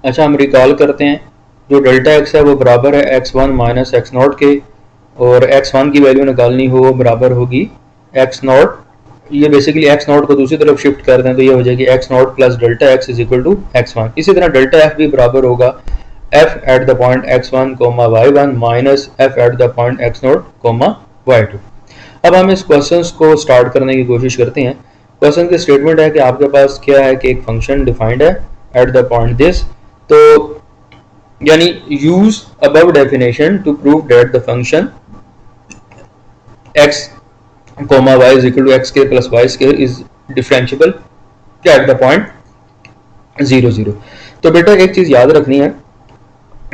अच्छा, हम रिकॉल करते हैं, जो डेल्टा एक्स है वो बराबर है x one minus x not के, और एक्स वन की वैल्यू निकालनी हो वो बराबर होगी एक्स नॉट, ये बेसिकली एक्स नॉट को दूसरी तरफ शिफ्ट कर दें तो ये हो जाएगी x naught plus delta x is equal to x one. इसी तरह डेल्टा एफ भी बराबर होगा f at the point x one comma y one minus f at the point x naught comma y two. अब हम इस question को start करने की कोशिश करते हैं। क्वेश्चन की स्टेटमेंट है कि आपके पास क्या है कि एक फंक्शन डिफाइंड है एट द पॉइंट दिस, तो यानी use above definition to prove that the function x comma y is equal to x square plus y square is differentiable at the point 0 0। तो बेटा एक चीज याद रखनी है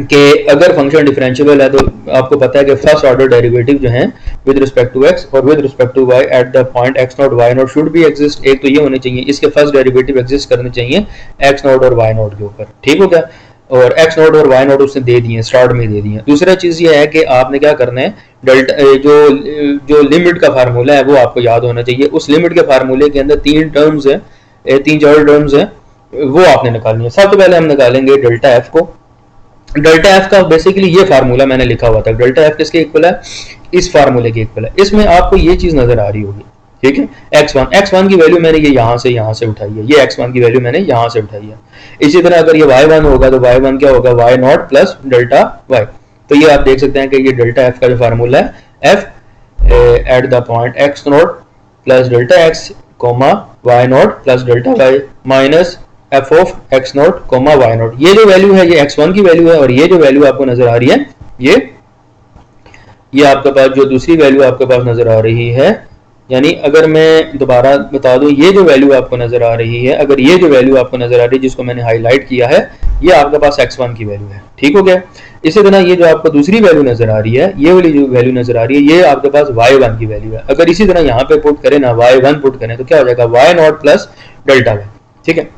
कि अगर फंक्शन डिफरेंशिएबल है तो आपको पता है कि फर्स्ट ऑर्डर डेरिवेटिव जो है विद रिस्पेक्ट टू x और with respect to y at the point x naught y naught should be exist. एक तो ये होने चाहिए, इसके फर्स्ट डेरिवेटिव एग्जिस्ट करने चाहिए x नॉट और y नॉट के ऊपर, ठीक हो गया। और x नॉट और y नॉट उसने दे दिए, स्टार्ट में दे दिए। दूसरा चीज ये है कि आपने क्या करना है, डेल्टा जो लिमिट का फार्मूला है वो आपको याद होना चाहिए। उस लिमिट के फार्मूले के अंदर तीन टर्म्स है, तीन चार टर्म्स है, वो आपने निकालनी है। सबसे पहले हम निकालेंगे डेल्टा एफ को। डेल्टा एफ का बेसिकली ये फार्मूला मैंने लिखा हुआ था, डेल्टा एफ किसके इक्वल है, इस फार्मूले के इक्वल है। इसमें आपको ये चीज नजर आ रही होगी, ठीक है। x1 की वैल्यू मैंने ये यहाँ से उठाई है, ये x1 की वैल्यू मैंने यहाँ से उठाई है। इसी तरह अगर ये y1 होगा तो y1 क्या होगा, y naught plus delta y। तो ये आप देख सकते हैं कि ये डेल्टा f का जो फार्मूला है, f at the point x naught plus delta x comma y naught plus delta y minus f of x naught comma y naught. ये जो वैल्यू है ये x1 की वैल्यू है, और ये जो वैल्यू आपको नजर आ रही है ये आपके पास जो दूसरी वैल्यू आपके पास नजर आ रही है, यानी अगर मैं दोबारा बता दूं, ये जो वैल्यू आपको नजर आ रही है, अगर ये जो वैल्यू आपको नजर आ रही है जिसको मैंने हाईलाइट किया है, ये आपके पास x1 की वैल्यू है, ठीक हो गया। इसी तरह ये जो आपको दूसरी वैल्यू नजर आ रही है, ये वाली जो वैल्यू नजर आ रही है, ये आपके पास y1 की वैल्यू है। अगर इसी तरह यहाँ पे पुट करें ना, y1 पुट करें तो क्या हो जाएगा, y naught plus delta y, ठीक है।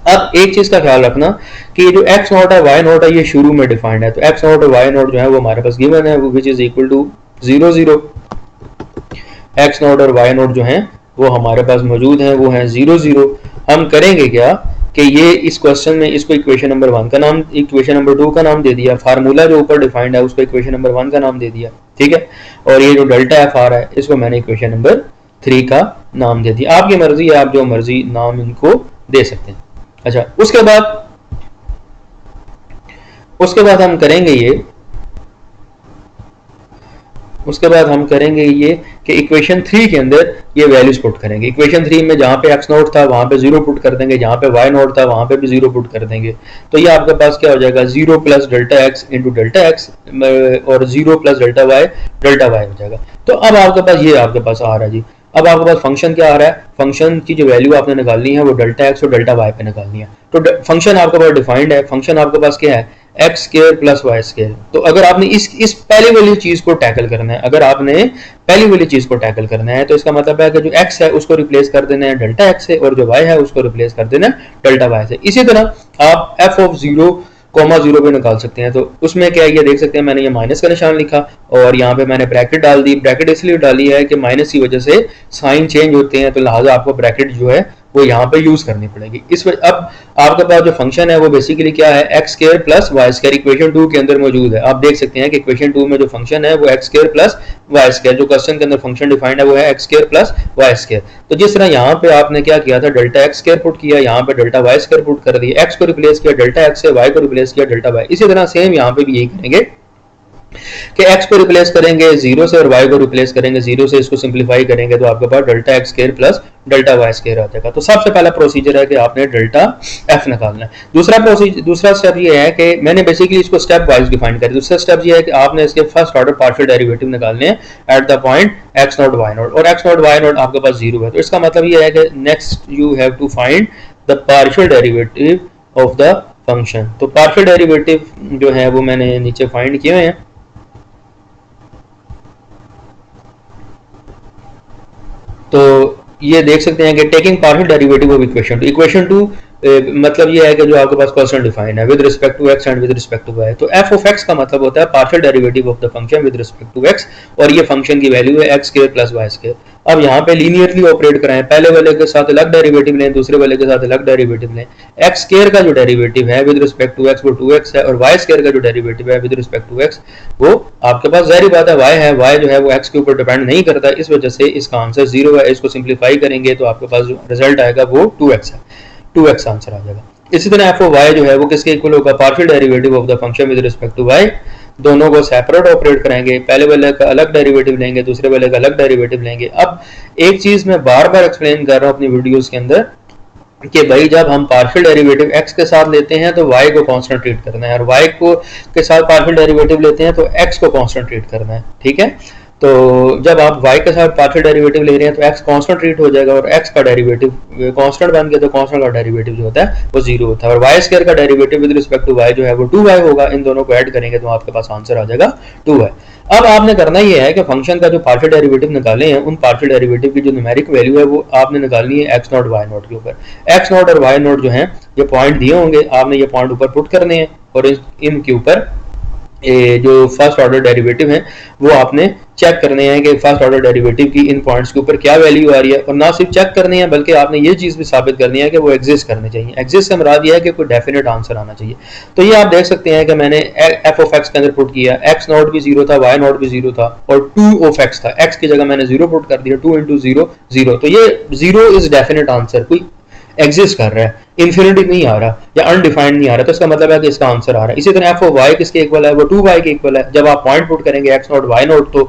अब एक चीज का ख्याल रखना कि जो x नॉट है y नॉट है ये शुरू में डिफाइंड है, तो x नॉट और y नॉट जो है वो हमारे पास गिवन है, which is equal to 0 0। x naught और y नॉट जो हैं वो हमारे पास मौजूद हैं, वो हैं 0 0। हम करेंगे क्या कि ये इस क्वेश्चन में इसको इक्वेशन नंबर 1 का नाम, इक्वेशन नंबर 2 का नाम दे दिया, फार्मूला जो ऊपर डिफाइंड है उसको इक्वेशन नंबर 1 का नाम दे दिया, ठीक है। और ये जो डेल्टा एफ आ रहा है इसको मैंने इक्वेशन नंबर 3 का नाम दे दिया। आपकी मर्जी है, आप जो मर्जी नाम इनको दे सकते हैं। अच्छा, उसके बाद हम करेंगे ये कि इक्वेशन 3 के अंदर ये वैल्यूज पुट करेंगे। इक्वेशन 3 में जहां पे x नॉट था वहां पे 0 पुट कर देंगे, जहां पे y नॉट था वहां पे भी 0 पुट कर देंगे। तो ये आपके पास क्या हो जाएगा, 0 plus delta x into delta x और 0 प्लस डेल्टा y हो जाएगा। तो अब आपके पास ये आपके पास आ रहा है जी। अब आपके पास फंक्शन क्या आ रहा है, फंक्शन की जो वैल्यू आपने निकालनी है वो डेल्टा x और डेल्टा y पे निकालनी है। तो फंक्शन आपके पास डिफाइंड है, फंक्शन आपके पास क्या है, x square plus y square. तो अगर आपने इस पहली वाली चीज को टैकल करना है, तो इसका मतलब है कि जो x है उसको रिप्लेस कर देना है डेल्टा x से, और जो y है उसको रिप्लेस कर देना है डेल्टा y से। इसी तरह आप f ऑफ 0 कोमा 0 पे निकाल सकते हैं। तो उसमें क्या है, ये देख सकते हैं मैंने ये माइनस का निशान लिखा और यहाँ पे मैंने ब्रैकेट डाल दी। ब्रैकेट इसलिए डाली है कि माइनस की वजह से साइन चेंज होते हैं, तो लिहाजा आपको ब्रैकेट जो है वो यहाँ पे यूज करनी पड़ेगी। इस वजह अब आपके पास जो फंक्शन है वो बेसिकली क्या है, x square plus y square equation 2 के अंदर मौजूद है। आप देख सकते हैं कि इक्वेशन 2 में जो फंक्शन है वो x square plus y square, जो क्वेश्चन के अंदर फंक्शन डिफाइंड है वो है x square plus y square. तो जिस तरह यहाँ पे आपने क्या किया था, डेल्टा एक्स स्क्वायर पुट किया, यहाँ पे डेल्टा वाई स्क्वायर पुट कर दिया, एक्स को रिप्लेस किया डेल्टा एक्स से, वाई को रिप्लेस किया डेल्टा वाई। इसी तरह सेम यहाँ पे भी यही करेंगे कि x को रिप्लेस करेंगे 0 से और y को रिप्लेस करेंगे 0 से, इसको सिंपलीफाई करेंगे तो आपके पास delta x square plus delta y square आ जाएगा। तो सबसे पहला प्रोसीजर है कि आपने डेल्टा f निकालना है। दूसरा स्टेप ये है कि मैंने बेसिकली इसको स्टेप वाइज डिफाइन कर दिया। दूसरा स्टेप ये है कि आपने इसके फर्स्ट ऑर्डर पार्शियल डेरिवेटिव निकालने हैं eight the point x naught y not, और x नॉट y नॉट आपके पास 0 है। तो इसका मतलब ये है कि next you have to find the partial derivative of the function. तो पार्शियल डेरिवेटिव जो है वो मैंने नीचे फाइंड किए हुए हैं। तो ये देख सकते हैं कि taking partial derivative of equation 2 मतलब ये है कि जो आपके पास पर्सन डिफाइन है with respect to x and with respect to y. तो एफ ऑफ एक्स का मतलब होता है partial derivative of the function with respect to x, और ये फंक्शन की वैल्यू है x square plus y square. अब यहाँ पे लीनियरली ऑपरेट कराएं, पहले वाले के साथ अलग डेरिवेटिव लें, दूसरे वाले के साथ अलग डेरिवेटिव लें। एक्स स्क्वायर का जो डेरिवेटिव है विद रिस्पेक्ट टू एक्स वो 2x है, और वाई स्क्वायर का जो डेरिवेटिव है विद रिस्पेक्ट टू एक्स वो आपके पास जाहिर बात है y है, y जो है वो x के ऊपर डिपेंड नहीं करता, इस वजह से इसका आंसर 0 है। इसको सिंप्लीफाई करेंगे तो आपके पास जो रिजल्ट आएगा वो 2x है, 2x आंसर आ जाएगा। इसी तरह एफ ऑफ वाई जो है वो किसके इक्वल होगा, partial derivative of the function with respect to y. दोनों को सेपरेट ऑपरेट कराएंगे, पहले वाले का अलग डेरिवेटिव लेंगे, दूसरे वाले का अलग डेरिवेटिव लेंगे। अब एक चीज मैं बार बार एक्सप्लेन कर रहा हूँ अपनी वीडियोस के अंदर कि भाई जब हम पार्शियल डेरिवेटिव x के साथ लेते हैं तो y को कांस्टेंट ट्रीट करना है, और y को के साथ पार्शियल डेरिवेटिव लेते हैं तो x को कांस्टेंट ट्रीट करना है। ठीक है, तो जब आप y के साथ पार्शियल डेरिवेटिव ले रहे हैं तो x कांस्टेंट ट्रीट हो जाएगा, और x का डेरिवेटिव कांस्टेंट बन गया तो कांस्टेंट का डेरिवेटिव जो होता है वो 0 होता है, और y स्क्वायर का derivative with respect to y जो है वो 2y होगा। इन दोनों को ऐड करेंगे तो आपके पास आंसर आ जाएगा 2y। अब आपने करना ये है कि फंक्शन का जो पार्शियल डेरिवेटिव निकाले हैं उन पार्शियल डेरिवेटिव की जो न्यूमेरिक वैल्यू है वो आपने निकालनी है x नॉट y नॉट के ऊपर। x नॉट और y नॉट जो है ये पॉइंट दिए होंगे, आपने ये पॉइंट ऊपर पुट करने हैं, और इनके ऊपर जो फर्स्ट ऑर्डर डेरिवेटिव है वो आपने चेक करने हैं कि फर्स्ट ऑर्डर डेरिवेटिव की इन पॉइंट्स के ऊपर क्या वैल्यू आ रही है। और ना सिर्फ चेक करनी है बल्कि आपने ये चीज भी साबित करनी है कि वो एग्जिस्ट करने चाहिए। एग्जिस्ट से मुराद ये है कि कोई डेफिनेट आंसर आना चाहिए। तो ये आप देख सकते हैं कि मैंने एफ ऑफ एक्स के अंदर पुट किया, एक्स नॉट भी 0 था, वाई नॉट भी 0 था, और 2 ऑफ एक्स था, एक्स की जगह मैंने 0 पुट कर दिया, 2 इंटू 0 0। तो ये 0 इज डेफिनेट आंसर, कोई एग्जिस्ट कर रहा है, इन्फिनिटी नहीं आ रहा या अनडिफाइंड नहीं आ रहा, तो इसका मतलब है कि इसका आंसर आ रहा है। इसी तरह एफ ऑफ वाई किसके इक्वल है, वो 2y के इक्वल है। जब आप पॉइंट पुट करेंगे एक्स नॉट वाई नॉट तो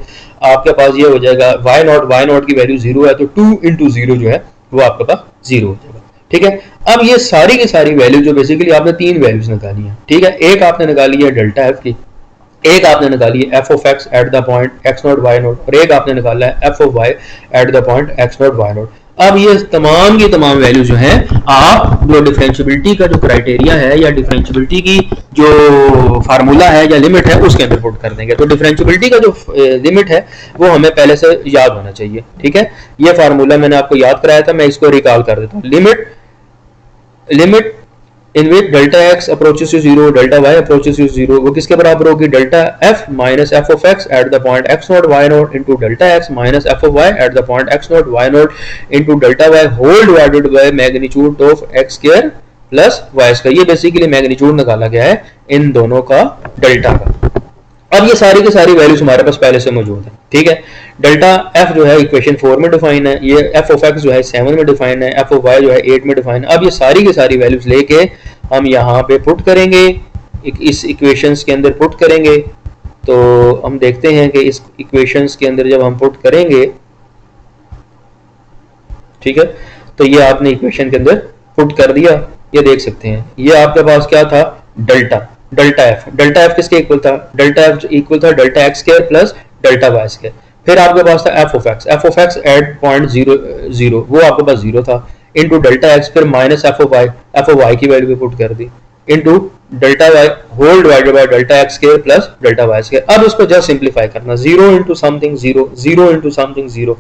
आपके पास ये हो जाएगा वाई नॉट की वैल्यू 0 है तो 2 इंटू 0 जो है वो आपके पास 0 हो जाएगा। ठीक है, अब ये सारी की सारी वैल्यू जो बेसिकली आपने 3 वैल्यूज निकाली है। ठीक है, एक आपने निकाली है डेल्टा एफ की, एक आपने निकाली है f of x at the point x naught y naught, और एक आपने निकाला है f of y at the point x naught y naught. अब ये तमाम की तमाम वैल्यू जो है आप जो डिफरेंशियबिलिटी का जो क्राइटेरिया है या डिफरेंशियबिलिटी की जो फार्मूला है या लिमिट है उसके अंदर पुट कर देंगे। तो डिफरेंशियबिलिटी का जो लिमिट है वो हमें पहले से याद होना चाहिए। ठीक है, ये फार्मूला मैंने आपको याद कराया था, मैं इसको रिकॉल कर देता हूँ। Limit in which delta x approaches to 0, delta y approaches to 0, वो किसके बराबर होगी, delta f minus f of x at the point x naught y naught into delta x minus f of y at the point x naught y naught into delta y whole divided by magnitude of x square plus y square। ये basically magnitude निकाला गया है इन दोनों का delta का। अब ये सारी की सारी वैल्यूज हमारे पास पहले से मौजूद है। ठीक है, डेल्टा एफ जो है इक्वेशन 4 में डिफाइन है, ये एफ ऑफ एक्स जो है 7 में डिफाइन है, एफ ऑफ वाई जो है 8 में डिफाइन है। अब ये सारी की सारी वैल्यूज लेके हम यहाँ पे पुट करेंगे, इस इक्वेशंस के अंदर पुट करेंगे। तो हम देखते हैं कि इस इक्वेशंस के अंदर जब हम पुट करेंगे, ठीक है, तो ये आपने इक्वेशन के अंदर पुट कर दिया, ये देख सकते हैं। ये आपके पास क्या था, डेल्टा एफ किसके इक्वल था, डेल्टा एफ इक्वल था delta x square plus delta y square. फिर आपके पास था f of x at point 0 वो आपके पास 0 था, इंटू डेल्टा एक्स, फिर माइनस एफ ऑफ वाई की वैल्यू भी पुट कर दी, into delta y whole divided by delta x square plus delta y square. अब इसको जस्ट सिंप्लीफाई करना, 0 into something 0, 0 into something 0,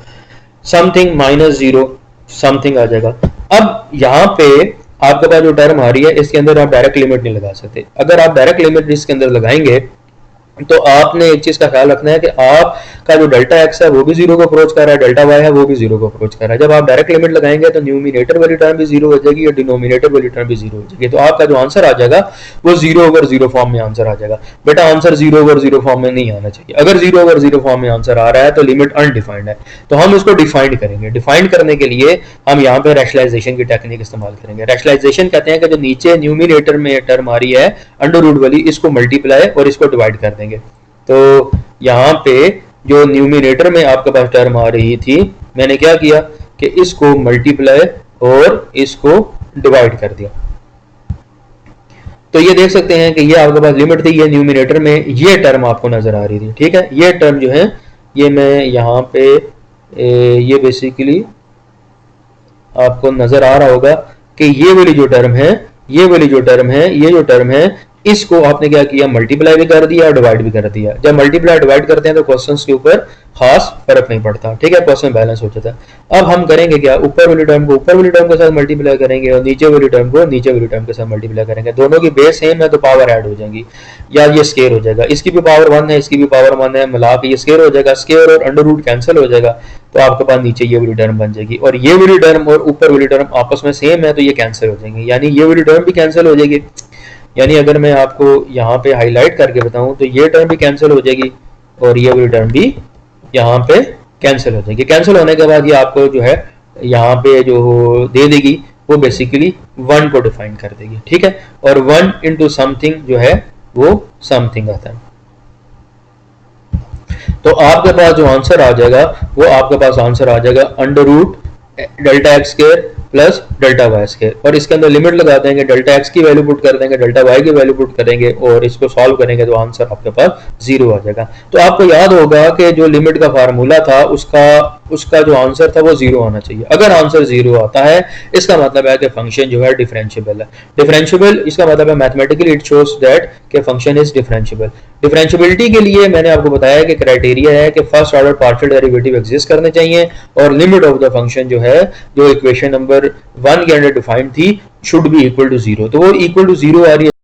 something minus 0 something आ जाएगा। अब यहाँ पे आपके पास जो टर्म आ रही है इसके अंदर आप डायरेक्ट लिमिट नहीं लगा सकते। अगर आप डायरेक्ट लिमिट इसके अंदर लगाएंगे तो आपने एक चीज का ख्याल रखना है कि आपका जो डेल्टा एक्स है वो भी 0 को अप्रोच कर रहा है, डेल्टा वाई है वो भी 0 को अप्रोच कर रहा है। जब आप डायरेक्ट लिमिट लगाएंगे तो न्यूमिनेटर वाली टर्म भी 0 हो जाएगी और डिनोमिनेटर वाली टर्म भी 0 हो जाएगी। तो आपका जो आंसर आ जाएगा वो 0 ओवर 0 फॉर्म में आंसर आ जाएगा। बेटा आंसर 0 ओवर 0 फॉर्म में नहीं आना चाहिए। अगर 0 ओवर 0 फॉर्म में आंसर आ रहा है तो लिमिट अनडिफाइंड है, तो हम उसको डिफाइंड करेंगे। डिफाइंड करने के लिए हम यहाँ पे रैशनलाइजेशन की टेक्निक इस्तेमाल करेंगे। रैशनलाइजेशन कहते हैं कि जो नीचे न्यूमिनेटर में टर्म आ रही है अंडर रूट वाली, इसको मल्टीप्लाई और इसको डिवाइड कर देंगे। तो यहाँ पे जो न्यूमिनेटर में आपके पास टर्म आ रही थी, मैंने क्या किया कि इसको मल्टीप्लाई और इसको डिवाइड कर दिया। तो ये देख सकते हैं कि ये आपके पास लिमिट थी, ये न्यूमिनेटर में ये टर्म आपको नजर आ रही थी। ठीक है, ये टर्म जो है ये मैं यहाँ पे ये बेसिकली आपको नजर आ रहा होगा कि ये वाली जो टर्म है, ये वाली जो टर्म है, ये जो टर्म है इसको आपने क्या किया, मल्टीप्लाई भी कर दिया और डिवाइड भी कर दिया। जब मल्टीप्लाई डिवाइड करते हैं तो क्वेश्चंस के ऊपर खास फर्क नहीं पड़ता, ठीक है, क्वेश्चन बैलेंस हो जाता है। अब हम करेंगे क्या, ऊपर वाली टर्म को ऊपर वाली टर्म के साथ मल्टीप्लाई करेंगे और नीचे वाली टर्म को नीचे वाली टर्म के साथ मल्टीप्लाई करेंगे। दोनों की बेस सेम है तो पावर ऐड हो जाएगी, या ये स्केयर हो जाएगा, इसकी भी पावर 1 है इसकी भी पावर 1 है, मिला के ये स्केयर हो जाएगा, स्केयर और अंडर रूट कैंसिल हो जाएगा, तो आपके पास नीचे ये वाली टर्म बन जाएगी, और ये वाली टर्म और ऊपर वाली टर्म आपस में सेम है तो ये कैंसिल हो जाएंगे, यानी ये वाली टर्म भी कैंसिल हो जाएगी। यानी अगर मैं आपको यहाँ पे हाईलाइट करके बताऊं तो ये टर्म भी कैंसिल हो जाएगी और ये वाली टर्म भी यहाँ पे कैंसिल हो जाएगी। कैंसिल होने के बाद ये आपको जो है यहाँ पे जो दे देगी वो बेसिकली 1 को डिफाइन कर देगी, ठीक है, और 1 इंटू समथिंग जो है वो समथिंग आता है। तो आपके पास जो आंसर आ जाएगा वो आपके पास आंसर आ जाएगा under root delta x square plus delta y square, और इसके अंदर लिमिट लगा देंगे, डेल्टा एक्स की वैल्यू पुट कर देंगे, डेल्टा वाई की वैल्यू पुट करेंगे और इसको सॉल्व करेंगे तो आंसर आपके पास 0 आ जाएगा। तो आपको याद होगा कि जो लिमिट का फार्मूला था उसका जो आंसर था वो 0 आना चाहिए। अगर आंसर 0 आता है इसका मतलब है कि फंक्शन जो है डिफरेंशिएबल है। डिफरेंशिएबल इसका मतलब है मैथमेटिकली इट शोज दैट कि फंक्शन इज डिफरेंशिएबल। डिफरेंशिएबिलिटी के लिए मैंने आपको बताया कि क्राइटेरिया है कि first order partial derivative exist करने चाहिए और लिमिट ऑफ द फंक्शन जो है जो इक्वेशन नंबर 1 के अंदर डिफाइंड थी शुड बी इक्वल टू 0, तो वो इक्वल टू 0 आ रही है।